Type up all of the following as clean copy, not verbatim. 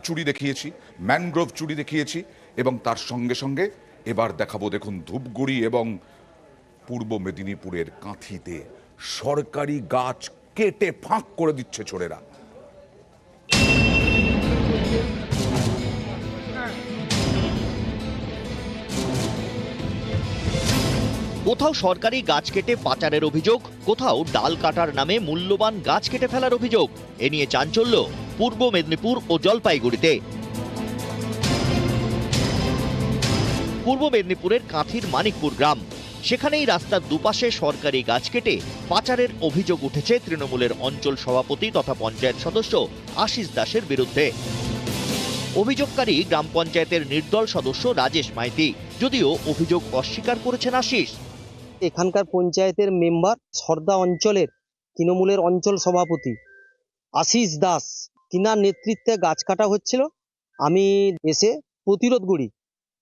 চুরি দেখিয়েছি, ম্যানগ্রোভ চুরি দেখিয়েছি, এবং তার সঙ্গে সঙ্গে এবার দেখাবো, দেখুন, ধূপগুড়ি এবং পূর্ব মেদিনীপুরের কাঁথিতে সরকারি গাছ কেটে ফাঁক করে দিচ্ছে চোরেরা। কোথাও সরকারি গাছ কেটে পাচারের অভিযোগ, কোথাও ডাল কাটার নামে মূল্যবান গাছ কেটে ফেলার অভিযোগ। এ নিয়ে চাঞ্চল্য পূর্ব মেদিনীপুর ও জলপাইগুড়িতে। পূর্ব মেদিনীপুরের কাঁথির মানিকপুর গ্রাম, সেখানেই রাস্তার দুপাশে সরকারি গাছ কেটে পাচারের অভিযোগ উঠেছে তৃণমূলের অঞ্চল সভাপতি তথা পঞ্চায়েত সদস্য আশিস দাসের বিরুদ্ধে। অভিযোগকারী গ্রাম পঞ্চায়েতের নির্দল সদস্য রাজেশ মাইতি, যদিও অভিযোগ অস্বীকার করেছেন আশিস। এখানকার পঞ্চায়েতের মেম্বার সর্দা অঞ্চলের তৃণমূলের অঞ্চল সভাপতি আশিস দাস, তিনার নেতৃত্বে গাছ কাটা হচ্ছিল। আমি এসে প্রতিরোধ করি।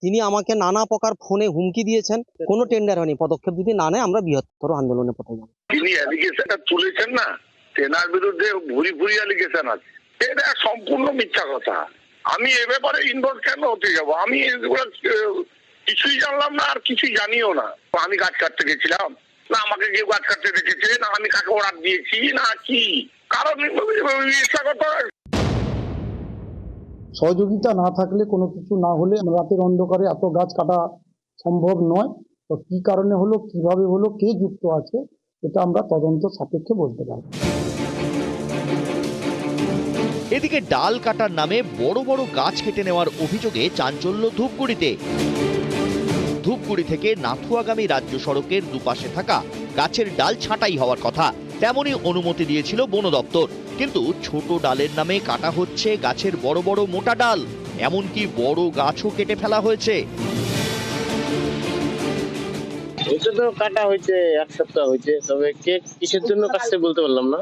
তিনি আমাকে নানা প্রকার ফোনে হুমকি দিয়েছেন। কোনো টেন্ডার হয়নি, পদক্ষেপ যদি না নেয় আমরা বৃহত্তর আন্দোলনে পথে যাব। তিনি অ্যালিগেশনটা তুলেছেন না, তেনার বিরুদ্ধে ভুরি ভুরি অ্যালিগেশন আছে, এটা সম্পূর্ণ মিথ্যা কথা। আমি এ ব্যাপারে ইনভলভ কেন হতে যাব? আমি এগুলো কিছুই জানলাম না, আর কিছুই জানিও না। আমি গাছ কাটতে গেছিলাম না, আমাকে কেউ গাছ কাটতে দেখেছে না, আমি কাকে অর্ডার দিয়েছি না, কি কারণ সহযোগিতা না থাকলে, কোনো কিছু না হলে রাতের অন্ধকারে এত গাছ কাটা সম্ভব নয়। তো কি কারণে হলো, কিভাবে হলো, কে যুক্ত আছে, এটা আমরা তদন্ত সাপেক্ষে বলতে পারবো। এদিকে ডাল কাটার নামে বড় বড় গাছ কেটে নেওয়ার অভিযোগে চাঞ্চল্য ধূপগুড়িতে। ধূপগুড়ি থেকে নাথুয়াগামী রাজ্য সড়কের দুপাশে থাকা গাছের ডাল ছাঁটাই হওয়ার কথা, তেমনই অনুমতি দিয়েছিল বন দপ্তর। কিন্তু ছোট ডালের নামে কাটা হচ্ছে গাছের বড় বড় মোটা ডাল, এমনকি বড় গাছও কেটে ফেলা হয়েছে। এটা তো কাটা হয়েছে, এক সপ্তাহ হয়েছে, তবে কে কিসের জন্য কাটছে বলতে পারলাম না।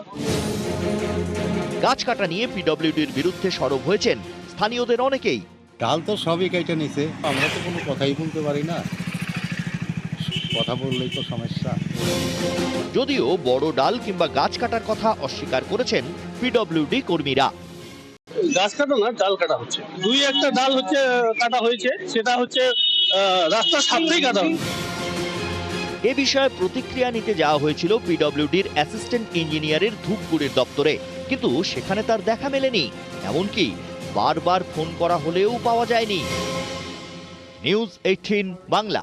গাছ কাটা নিয়ে পিডব্লিউডির বিরুদ্ধে সরব হয়েছেন স্থানীয়দের অনেকেই। ডাল তো সবই কেটে নিছে, আমরা তো কোনো কথাই বলতে পারি না, কথা বললেই তো সমস্যা। যদিও বড় ডাল কিংবা গাছ কাটার কথা অস্বীকার করেছেন পিডব্লিউডি কর্মীরা। গাছ কাটা না, ডাল কাটা হচ্ছে। দুই একটা ডাল হচ্ছে কাটা হয়েছে, সেটা হচ্ছে রাস্তার সামনেই কাটা হচ্ছে। এ বিষয়ে প্রতিক্রিয়া নিতে যাওয়া হয়েছিল পিডব্লিউডির অ্যাসিস্ট্যান্ট ইঞ্জিনিয়ারের ধূপগুড়ির দপ্তরে, কিন্তু সেখানে তার দেখা মেলেনি। এমনকি বারবার ফোন করা হলেও পাওয়া যায়নি। নিউজ 18 বাংলা।